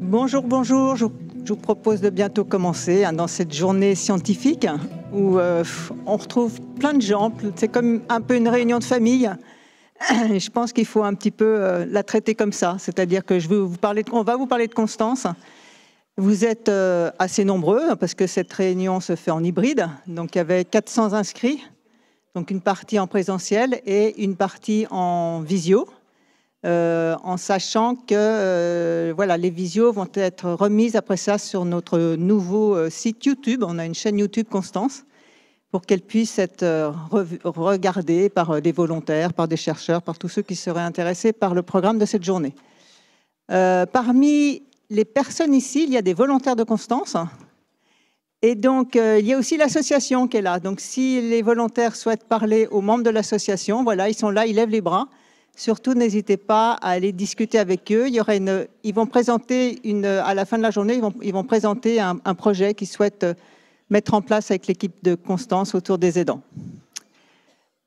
Bonjour, bonjour. Je vous propose de bientôt commencer dans cette journée scientifique où on retrouve plein de gens. C'est comme un peu une réunion de famille. Et je pense qu'il faut un petit peu la traiter comme ça. C'est-à-dire que on va vous parler de Constance. Vous êtes assez nombreux parce que cette réunion se fait en hybride. Donc il y avait 400 inscrits. Donc une partie en présentiel et une partie en visio. En sachant que voilà, les visios vont être remises après ça sur notre nouveau site YouTube. On a une chaîne YouTube Constance pour qu'elle puisse être regardée par des volontaires, par des chercheurs, par tous ceux qui seraient intéressés par le programme de cette journée. Parmi les personnes ici, il y a des volontaires de Constance. Et donc, il y a aussi l'association qui est là. Donc, si les volontaires souhaitent parler aux membres de l'association, voilà, ils sont là, ils lèvent les bras. Surtout, n'hésitez pas à aller discuter avec eux. Ils vont présenter à la fin de la journée, ils vont présenter un projet qu'ils souhaitent mettre en place avec l'équipe de Constance autour des aidants.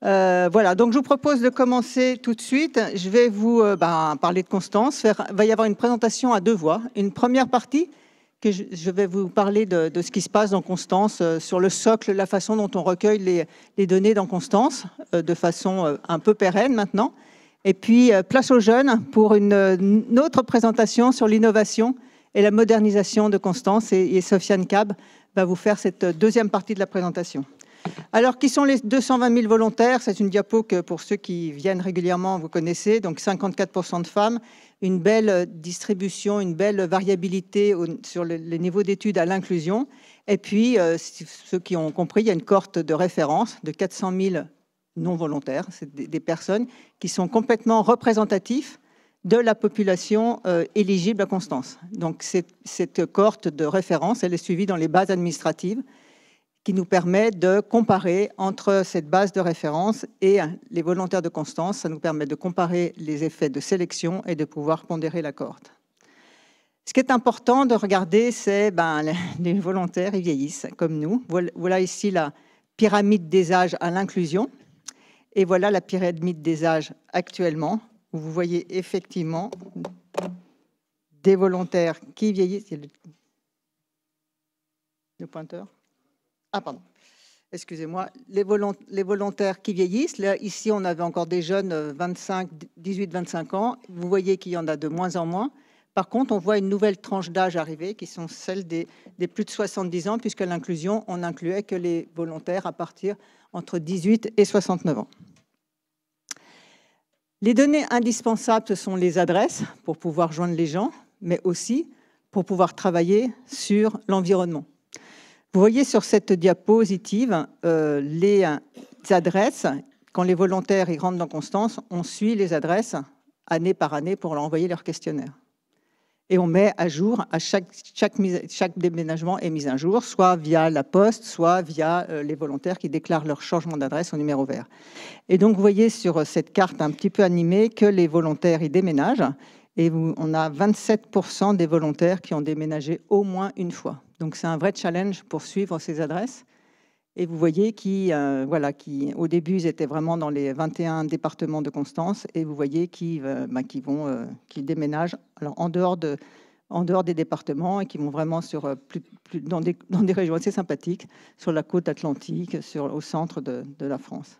Voilà, donc je vous propose de commencer tout de suite. Je vais vous parler de Constance. Il va y avoir une présentation à deux voix. Une première partie, que je vais vous parler de ce qui se passe dans Constance, sur le socle, la façon dont on recueille les données dans Constance, de façon un peu pérenne maintenant. Et puis, place aux jeunes pour une autre présentation sur l'innovation et la modernisation de Constance. Et Sofiane Cab va vous faire cette deuxième partie de la présentation. Alors, qui sont les 220 000 volontaires? C'est une diapo que, pour ceux qui viennent régulièrement, vous connaissez. Donc, 54% de femmes, une belle distribution, une belle variabilité sur les niveaux d'études à l'inclusion. Et puis, ceux qui ont compris, il y a une cohorte de référence de 400 000 non volontaires, c'est des personnes qui sont complètement représentatifs de la population éligible à Constance. Donc cette cohorte de référence, elle est suivie dans les bases administratives qui nous permet de comparer entre cette base de référence et les volontaires de Constance. Ça nous permet de comparer les effets de sélection et de pouvoir pondérer la cohorte. Ce qui est important de regarder, c'est les volontaires, ils vieillissent comme nous. Voilà ici la pyramide des âges à l'inclusion. Et voilà la pyramide des âges actuellement, où vous voyez effectivement des volontaires qui vieillissent. Le pointeur. Ah, pardon. Excusez-moi. Les volontaires qui vieillissent. Là, ici, on avait encore des jeunes 18-25 ans. Vous voyez qu'il y en a de moins en moins. Par contre, on voit une nouvelle tranche d'âge arriver, qui sont celles des plus de 70 ans, puisque l'inclusion, on n'incluait que les volontaires à partir entre 18 et 69 ans. Les données indispensables, ce sont les adresses pour pouvoir joindre les gens, mais aussi pour pouvoir travailler sur l'environnement. Vous voyez sur cette diapositive les adresses. Quand les volontaires y rentrent dans Constance, on suit les adresses année par année pour leur envoyer leur questionnaire. Et on met à jour, chaque déménagement est mis à jour, soit via la poste, soit via les volontaires qui déclarent leur changement d'adresse au numéro vert. Et donc, vous voyez sur cette carte un petit peu animée que les volontaires y déménagent. Et on a 27% des volontaires qui ont déménagé au moins une fois. Donc, c'est un vrai challenge pour suivre ces adresses. Et vous voyez qu'au début, ils étaient vraiment dans les 21 départements de Constance. Et vous voyez qu'ils déménagent alors, en dehors des départements et qui vont vraiment dans des régions assez sympathiques, sur la côte atlantique, au centre de la France.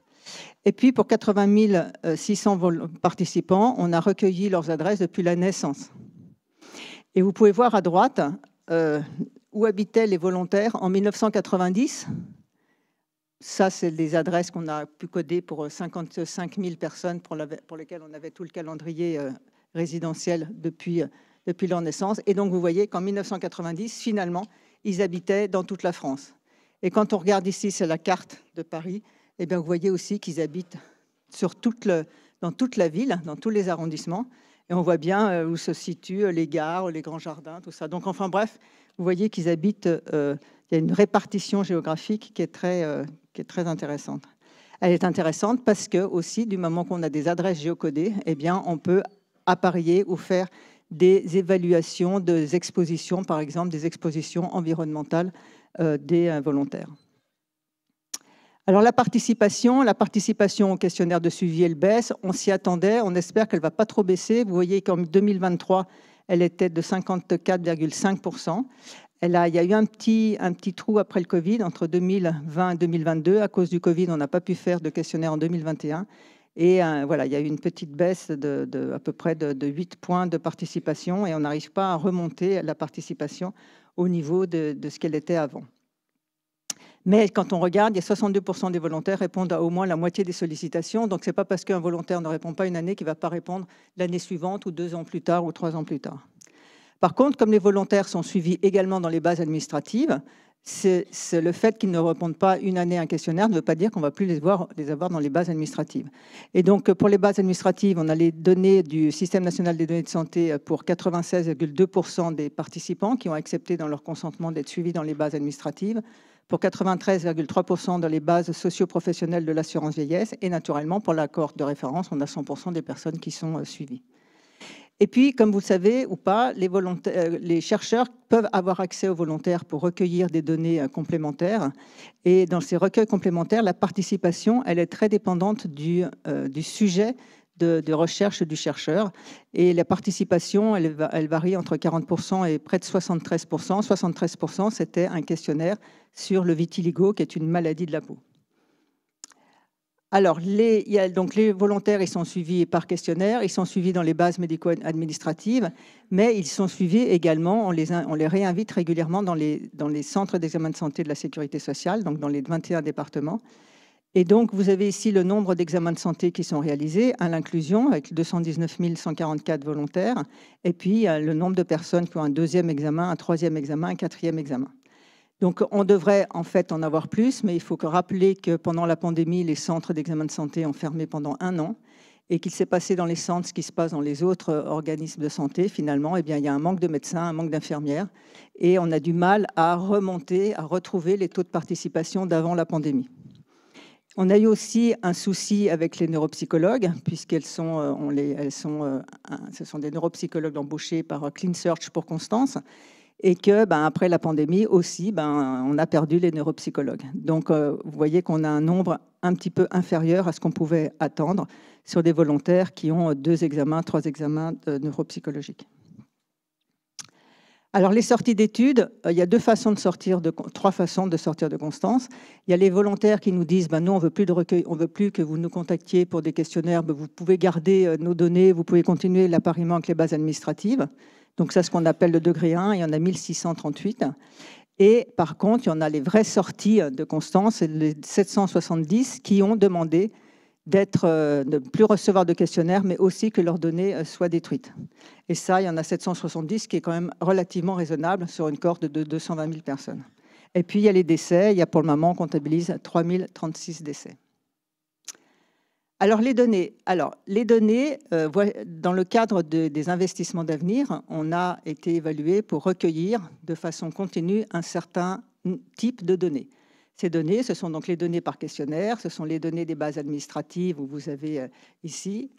Et puis, pour 80 600 participants, on a recueilli leurs adresses depuis la naissance. Et vous pouvez voir à droite où habitaient les volontaires en 1990. Ça, c'est les adresses qu'on a pu coder pour 55 000 personnes pour lesquelles on avait tout le calendrier résidentiel depuis leur naissance. Et donc, vous voyez qu'en 1990, finalement, ils habitaient dans toute la France. Et quand on regarde ici, c'est la carte de Paris, eh bien, vous voyez aussi qu'ils habitent dans toute la ville, dans tous les arrondissements. Et on voit bien où se situent les gares, les grands jardins, tout ça. Donc, enfin bref, vous voyez qu'ils habitent... il y a une répartition géographique qui est très intéressante. Elle est intéressante parce que, aussi, du moment qu'on a des adresses géocodées, eh bien, on peut apparier ou faire des évaluations des expositions, par exemple, des expositions environnementales des volontaires. Alors, la participation au questionnaire de suivi, elle baisse. On s'y attendait. On espère qu'elle ne va pas trop baisser. Vous voyez qu'en 2023, elle était de 54,5%. Il y a eu un petit trou après le Covid, entre 2020 et 2022. À cause du Covid, on n'a pas pu faire de questionnaire en 2021. Et voilà, il y a eu une petite baisse à peu près de 8 points de participation et on n'arrive pas à remonter la participation au niveau de ce qu'elle était avant. Mais quand on regarde, il y a 62% des volontaires répondent à au moins la moitié des sollicitations. Donc, ce n'est pas parce qu'un volontaire ne répond pas une année qu'il ne va pas répondre l'année suivante ou 2 ans plus tard ou 3 ans plus tard. Par contre, comme les volontaires sont suivis également dans les bases administratives, c'est le fait qu'ils ne répondent pas une année à un questionnaire ne veut pas dire qu'on ne va plus les avoir dans les bases administratives. Et donc, pour les bases administratives, on a les données du Système national des données de santé pour 96,2% des participants qui ont accepté dans leur consentement d'être suivis dans les bases administratives, pour 93,3% dans les bases socio-professionnelles de l'assurance vieillesse, et naturellement, pour la cohorte de référence, on a 100% des personnes qui sont suivies. Et puis, comme vous le savez ou pas, les chercheurs peuvent avoir accès aux volontaires pour recueillir des données complémentaires. Et dans ces recueils complémentaires, la participation, elle est très dépendante du sujet de recherche du chercheur. Et la participation, elle varie entre 40% et près de 73%. 73%, c'était un questionnaire sur le vitiligo, qui est une maladie de la peau. Alors, donc les volontaires, ils sont suivis par questionnaire, ils sont suivis dans les bases médico-administratives, mais ils sont suivis également, on les réinvite régulièrement dans les centres d'examen de santé de la sécurité sociale, donc dans les 21 départements. Et donc, vous avez ici le nombre d'examens de santé qui sont réalisés à l'inclusion, avec 219 144 volontaires, et puis le nombre de personnes qui ont un deuxième examen, un troisième examen, un quatrième examen. Donc, on devrait en fait en avoir plus, mais il faut rappeler que pendant la pandémie, les centres d'examen de santé ont fermé pendant 1 an et qu'il s'est passé dans les centres ce qui se passe dans les autres organismes de santé. Finalement, eh bien, il y a un manque de médecins, un manque d'infirmières et on a du mal à remonter, à retrouver les taux de participation d'avant la pandémie. On a eu aussi un souci avec les neuropsychologues, puisqu'elles sont, ce sont des neuropsychologues embauchés par Clean Search pour Constance, et que, après la pandémie aussi, on a perdu les neuropsychologues. Donc, vous voyez qu'on a un nombre un petit peu inférieur à ce qu'on pouvait attendre sur des volontaires qui ont 2 examens, 3 examens neuropsychologiques. Alors, les sorties d'études, il y a 3 façons de sortir de Constance. Il y a les volontaires qui nous disent nous, on veut plus de recueil, on veut plus que vous nous contactiez pour des questionnaires, vous pouvez garder nos données, vous pouvez continuer l'appariement avec les bases administratives. Donc, ça, c'est ce qu'on appelle le degré 1, il y en a 1638. Et par contre, il y en a les vraies sorties de Constance, les 770 qui ont demandé de ne plus recevoir de questionnaires, mais aussi que leurs données soient détruites. Et ça, il y en a 770, qui est quand même relativement raisonnable sur une cohorte de 220 000 personnes. Et puis, il y a les décès. Il y a pour le moment, on comptabilise 3036 décès. Alors, les données, dans le cadre des investissements d'avenir, on a été évalué pour recueillir de façon continue un certain type de données. Ces données, ce sont donc les données par questionnaire, ce sont les données des bases administratives où vous avez ici.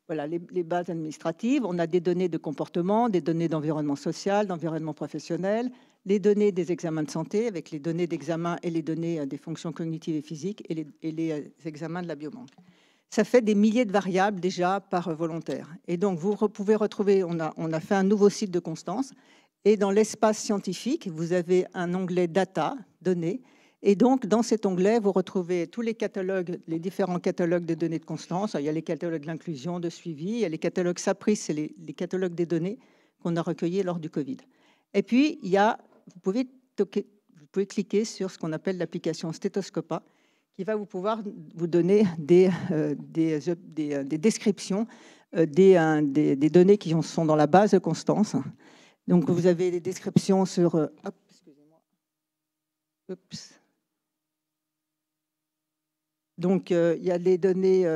Voilà, les bases administratives. On a des données de comportement, des données d'environnement social, d'environnement professionnel, les données des examens de santé avec les données d'examen et les données des fonctions cognitives et physiques et les examens de la biobanque. Ça fait des milliers de variables déjà par volontaire. Et donc, vous pouvez retrouver, on a fait un nouveau site de Constance, et dans l'espace scientifique, vous avez un onglet Data, données, et donc, dans cet onglet, vous retrouvez tous les catalogues, les différents catalogues de données de Constance. Il y a les catalogues de l'inclusion, de suivi, il y a les catalogues SAPRIS, c'est les catalogues des données qu'on a recueillis lors du Covid. Et puis, vous pouvez cliquer sur ce qu'on appelle l'application Stéthoscopa, qui va pouvoir vous donner des descriptions des données qui sont dans la base de Constance. Donc, vous avez des descriptions sur... Donc, il y a les données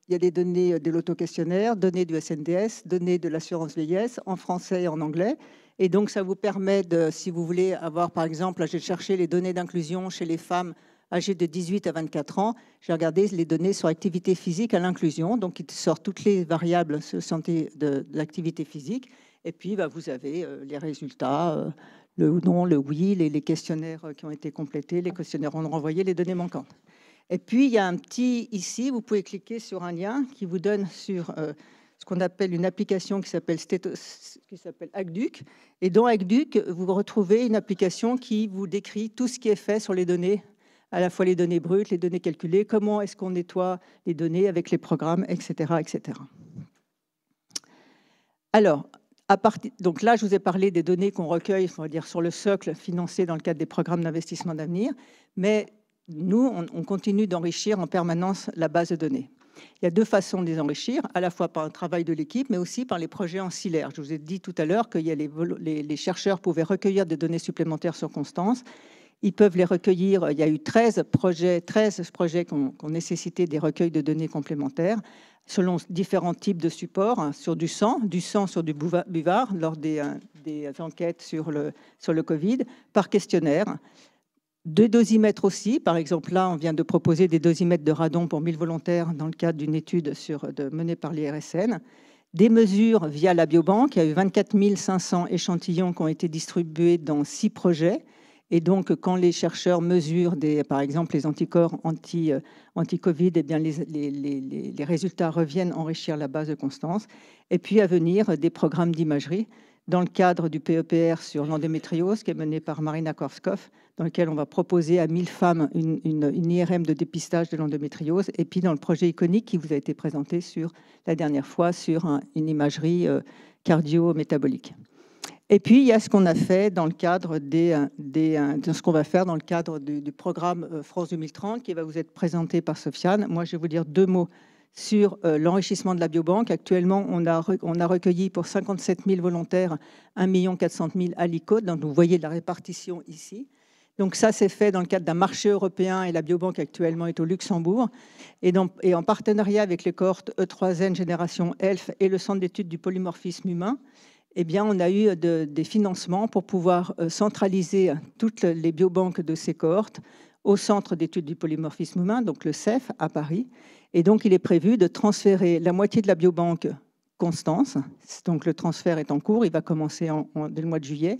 de l'auto-questionnaire, données du SNDS, données de l'assurance vieillesse en français et en anglais. Et donc, ça vous permet si vous voulez avoir, par exemple, là, j'ai cherché les données d'inclusion chez les femmes âgées de 18 à 24 ans. J'ai regardé les données sur activité physique à l'inclusion. Donc, il sort toutes les variables sur santé de l'activité physique. Et puis, vous avez les résultats, le non, le oui, les questionnaires qui ont été complétés, les questionnaires ont renvoyé, les données manquantes. Et puis, il y a un petit ici, vous pouvez cliquer sur un lien qui vous donne sur ce qu'on appelle une application qui s'appelle Aqueduc. Et dans Aqueduc, vous retrouvez une application qui vous décrit tout ce qui est fait sur les données, à la fois les données brutes, les données calculées, comment est-ce qu'on nettoie les données avec les programmes, etc. etc. Alors, donc là, je vous ai parlé des données qu'on recueille, on va dire, sur le socle financé dans le cadre des programmes d'investissement d'avenir, mais nous, on continue d'enrichir en permanence la base de données. Il y a deux façons de les enrichir, à la fois par un travail de l'équipe, mais aussi par les projets ancillaires. Je vous ai dit tout à l'heure que les chercheurs pouvaient recueillir des données supplémentaires sur Constance. Ils peuvent les recueillir. Il y a eu 13 projets qui ont nécessité des recueils de données complémentaires selon différents types de supports, hein, sur du sang sur du buvard lors des enquêtes sur le Covid, par questionnaire. De dosimètres aussi, par exemple, là, on vient de proposer des dosimètres de radon pour 1000 volontaires dans le cadre d'une étude menée par l'IRSN. Des mesures via la biobanque, il y a eu 24 500 échantillons qui ont été distribués dans 6 projets. Et donc, quand les chercheurs mesurent, par exemple, les anticorps anti-Covid, eh bien, les résultats reviennent enrichir la base de Constance. Et puis, à venir, des programmes d'imagerie dans le cadre du PEPR sur l'endométriose, qui est mené par Marina Korskov, dans lequel on va proposer à 1000 femmes une IRM de dépistage de l'endométriose, et puis dans le projet iconique qui vous a été présenté la dernière fois sur une imagerie cardio-métabolique. Et puis, il y a ce qu'on a fait dans le cadre ce qu'on va faire dans le cadre du programme France 2030, qui va vous être présenté par Sofiane. Moi, je vais vous dire 2 mots sur l'enrichissement de la biobanque. Actuellement, on a recueilli pour 57 000 volontaires 1 400 000 alicodes. Donc, vous voyez la répartition ici. Donc ça, c'est fait dans le cadre d'un marché européen et la biobanque actuellement est au Luxembourg. Et en partenariat avec les cohortes E3N, Génération ELF et le Centre d'études du polymorphisme humain, eh bien, on a eu des financements pour pouvoir centraliser toutes les biobanques de ces cohortes au Centre d'études du polymorphisme humain, donc le CEF, à Paris. Et donc, il est prévu de transférer la moitié de la biobanque Constance. Donc, le transfert est en cours. Il va commencer dès le mois de juillet.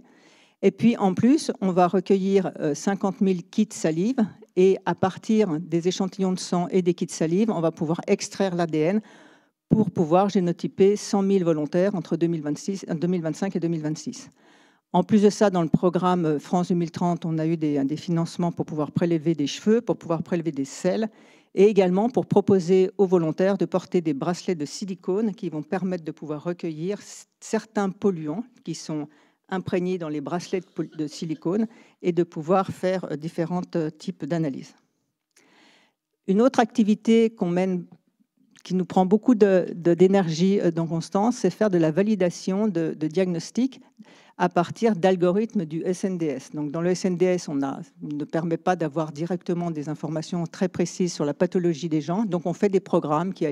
Et puis, en plus, on va recueillir 50 000 kits salive. Et à partir des échantillons de sang et des kits salive, on va pouvoir extraire l'ADN pour pouvoir génotyper 100 000 volontaires entre 2025 et 2026. En plus de ça, dans le programme France 2030, on a eu des financements pour pouvoir prélever des cheveux, pour pouvoir prélever des selles, et également pour proposer aux volontaires de porter des bracelets de silicone qui vont permettre de pouvoir recueillir certains polluants qui sont imprégnés dans les bracelets de silicone et de pouvoir faire différents types d'analyses. Une autre activité qu'on mène qui nous prend beaucoup d'énergie dans Constance, c'est faire de la validation de diagnostics à partir d'algorithmes du SNDS. Donc, dans le SNDS, on ne permet pas d'avoir directement des informations très précises sur la pathologie des gens. Donc, on fait des programmes qui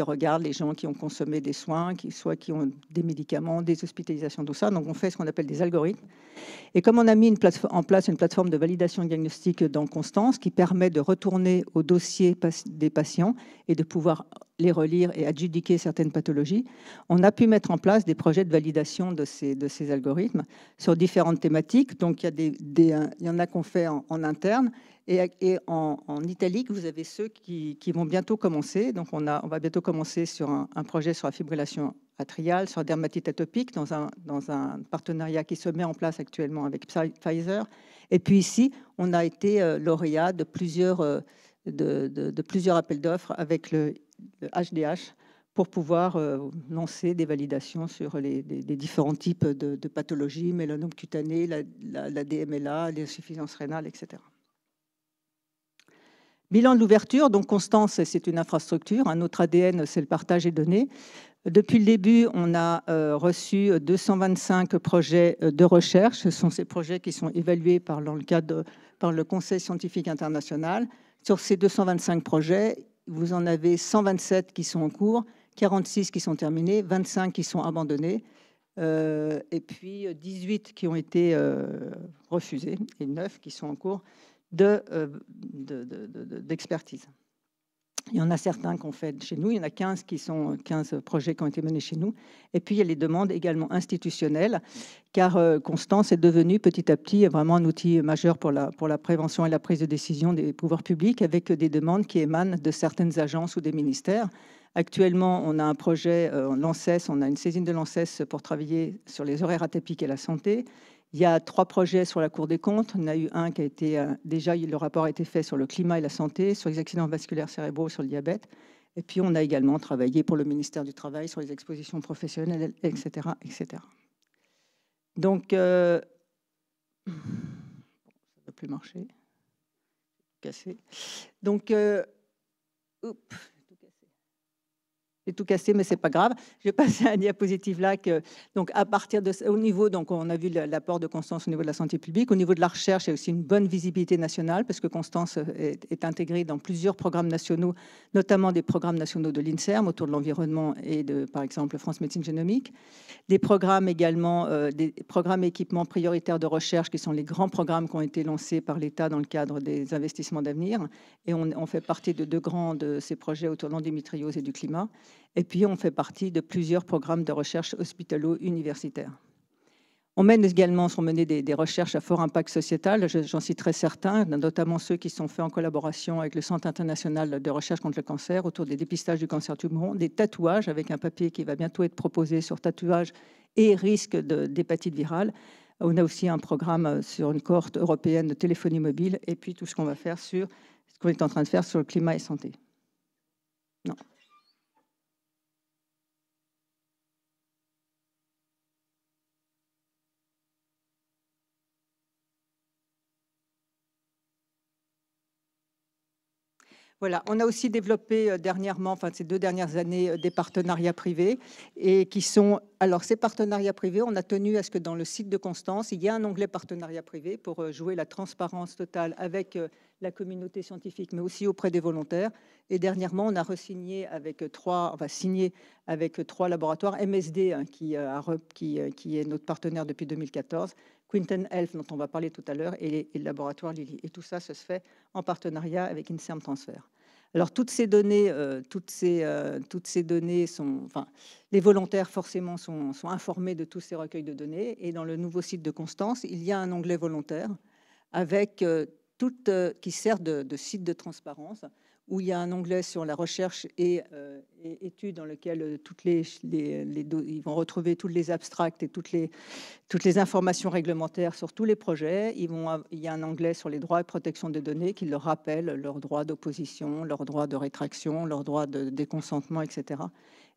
regardent les gens qui ont consommé des soins, soit qui ont des médicaments, des hospitalisations, tout ça. Donc, on fait ce qu'on appelle des algorithmes. Et comme on a mis en place une plateforme de validation diagnostique dans Constance qui permet de retourner au dossier des patients et de pouvoir les relire et adjudiquer certaines pathologies, on a pu mettre en place des projets de validation de ces algorithmes sur différentes thématiques. Donc, il y en a qu'on fait en interne. Et en italique, vous avez ceux qui vont bientôt commencer. Donc, on va bientôt commencer sur un projet sur la fibrillation atriale, sur la dermatite atopique, dans un partenariat qui se met en place actuellement avec Pfizer. Et puis ici, on a été lauréat de plusieurs appels d'offres avec le HDH pour pouvoir lancer des validations sur les différents types de pathologies, mélanome cutané, la DMLA, l'insuffisance rénale, etc. Bilan de l'ouverture, donc Constance, c'est une infrastructure. Un autre ADN, c'est le partage des données. Depuis le début, on a reçu 225 projets de recherche. Ce sont ces projets qui sont évalués par le Conseil scientifique international. Sur ces 225 projets, vous en avez 127 qui sont en cours, 46 qui sont terminés, 25 qui sont abandonnés, et puis 18 qui ont été refusés et 9 qui sont en cours d'expertise. Il y en a certains qu'on fait chez nous, il y en a 15 projets qui ont été menés chez nous. Et puis, il y a les demandes également institutionnelles, car Constance est devenue petit à petit vraiment un outil majeur pour la prévention et la prise de décision des pouvoirs publics, avec des demandes qui émanent de certaines agences ou des ministères, Actuellement, on a un projet l'ANSES, on a une saisine de l'ANSES pour travailler sur les horaires atypiques et la santé. Il y a 3 projets sur la Cour des comptes. On a eu un qui a été déjà, le rapport a été fait sur le climat et la santé, sur les accidents vasculaires cérébraux, sur le diabète. Et puis, on a également travaillé pour le ministère du Travail sur les expositions professionnelles, etc. etc. Donc, ça ne va plus marcher. Cassé. Donc, j'ai tout cassé, mais c'est pas grave. Je vais passer à la diapositive là. Donc, à partir de au niveau, donc on a vu l'apport de Constance au niveau de la santé publique. Au niveau de la recherche, il y a aussi une bonne visibilité nationale parce que Constance est intégrée dans plusieurs programmes nationaux, notamment des programmes nationaux de l'INSERM autour de l'environnement et de, par exemple, France Médecine Génomique. Des programmes également, des programmes équipements prioritaires de recherche qui sont les grands programmes qui ont été lancés par l'État dans le cadre des investissements d'avenir. Et on fait partie de 2 grands de ces projets autour de l'endométriose et du climat. Et puis, on fait partie de plusieurs programmes de recherche hospitalo-universitaires. On mène également, sont menées des recherches à fort impact sociétal. J'en citerai certains, notamment ceux qui sont faits en collaboration avec le Centre international de recherche contre le cancer autour des dépistages du cancer du poumon, des tatouages avec un papier qui va bientôt être proposé sur tatouage et risque d'hépatite virale. On a aussi un programme sur une cohorte européenne de téléphonie mobile et puis tout ce qu'on va faire sur ce qu'on est en train de faire sur le climat et santé. Non. Voilà, on a aussi développé dernièrement, enfin ces 2 dernières années, des partenariats privés et qui sont. Alors ces partenariats privés, on a tenu à ce que dans le site de Constance, il y ait un onglet partenariat privé pour jouer la transparence totale avec la communauté scientifique, mais aussi auprès des volontaires. Et dernièrement, on a re-signé avec 3, enfin signé avec 3 laboratoires, MSD qui est notre partenaire depuis 2014, Quinten Health dont on va parler tout à l'heure et le laboratoire Lilly. Et tout ça, ça se fait en partenariat avec INSERM Transfer. Alors toutes ces données, sont, enfin, les volontaires forcément sont informés de tous ces recueils de données. Et dans le nouveau site de Constance, il y a un onglet volontaire avec qui sert de site de transparence, où il y a un onglet sur la recherche et études dans lequel ils vont retrouver tous les abstracts et toutes les informations réglementaires sur tous les projets. Il y a un onglet sur les droits et protection des données qui leur rappelle leurs droits d'opposition, leurs droits de rétraction, leurs droits de déconsentement, etc.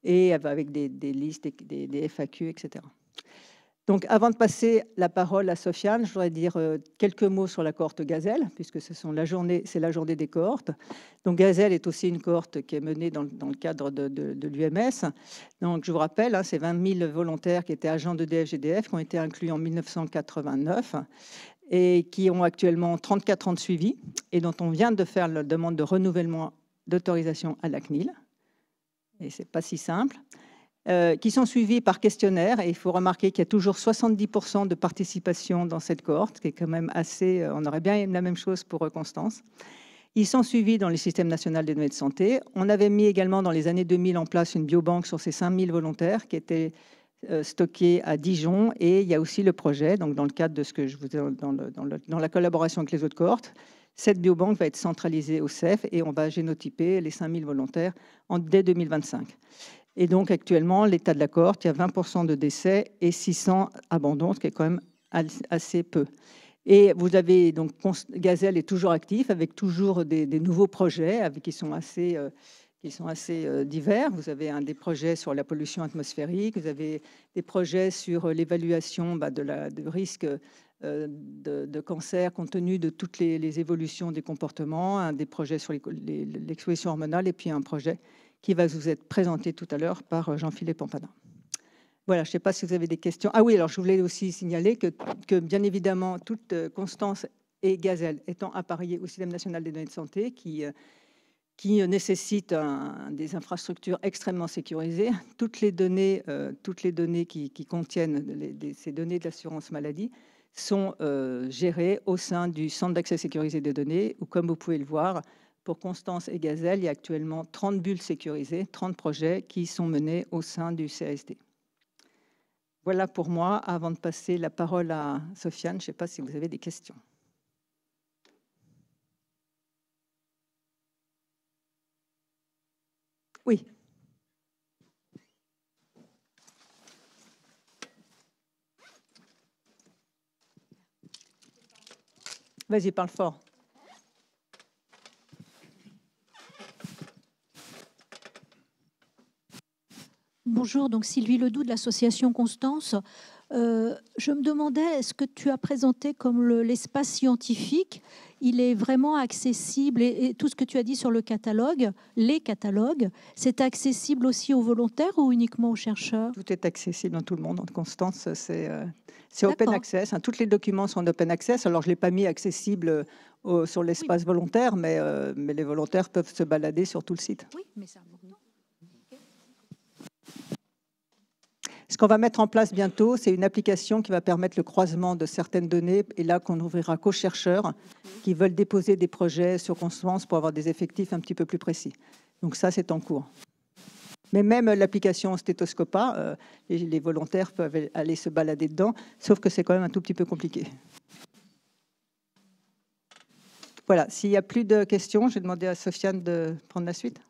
Et avec des listes, des FAQ, etc. Donc, avant de passer la parole à Sofiane, je voudrais dire quelques mots sur la cohorte Gazelle, puisque c'est la journée des cohortes. Donc, Gazelle est aussi une cohorte qui est menée dans le cadre de l'UMS. Donc, je vous rappelle, c'est 20 000 volontaires qui étaient agents d'EDF-GDF, qui ont été inclus en 1989 et qui ont actuellement 34 ans de suivi et dont on vient de faire la demande de renouvellement d'autorisation à la CNIL. Et ce n'est pas si simple. Qui sont suivis par questionnaire. Et il faut remarquer qu'il y a toujours 70% de participation dans cette cohorte, qui est quand même assez. On aurait bien la même chose pour Constance. Ils sont suivis dans le système national des données de santé. On avait mis également dans les années 2000 en place une biobanque sur ces 5000 volontaires qui étaient stockés à Dijon. Et il y a aussi le projet, donc dans le cadre de ce que je vous ai dans la collaboration avec les autres cohortes, cette biobanque va être centralisée au CEF et on va génotyper les 5000 volontaires dès 2025. Et donc, actuellement, l'état de la cohorte, il y a 20% de décès et 600 abandons, ce qui est quand même assez peu. Et vous avez donc Gazelle est toujours actif avec toujours des nouveaux projets qui sont assez divers. Vous avez des projets sur la pollution atmosphérique, vous avez des projets sur l'évaluation de risque de cancer compte tenu de toutes les évolutions des comportements, des projets sur l'exposition hormonale et puis un projet qui va vous être présenté tout à l'heure par Jean-Philippe Pampadin. Voilà, je ne sais pas si vous avez des questions. Ah oui, alors je voulais aussi signaler que bien évidemment, toute Constance et Gazelle étant appareillées au système national des données de santé, qui nécessitent des infrastructures extrêmement sécurisées, toutes les données qui contiennent ces données de l'assurance maladie sont gérées au sein du Centre d'accès sécurisé des données, où, comme vous pouvez le voir, pour Constance et Gazelle, il y a actuellement 30 bulles sécurisées, 30 projets qui sont menés au sein du CASD. Voilà pour moi. Avant de passer la parole à Sofiane, je ne sais pas si vous avez des questions. Oui. Vas-y, parle fort. Bonjour, donc Sylvie Ledoux de l'association Constance. Je me demandais, est-ce que tu as présenté comme l'espace scientifique, il est vraiment accessible et tout ce que tu as dit sur le catalogue, les catalogues, c'est accessible aussi aux volontaires ou uniquement aux chercheurs? Tout est accessible dans tout le monde. En Constance, c'est open access. Hein. Tous les documents sont open access. Alors, je ne l'ai pas mis accessible sur l'espace volontaire, mais les volontaires peuvent se balader sur tout le site. Oui, mais c'est important. Ce qu'on va mettre en place bientôt, c'est une application qui va permettre le croisement de certaines données, et là qu'on ouvrira qu'aux chercheurs qui veulent déposer des projets sur Constance pour avoir des effectifs un petit peu plus précis. Donc ça, c'est en cours. Mais même l'application Stéthoscopa, les volontaires peuvent aller se balader dedans, sauf que c'est quand même un tout petit peu compliqué. Voilà, s'il n'y a plus de questions, je vais demander à Sofiane de prendre la suite.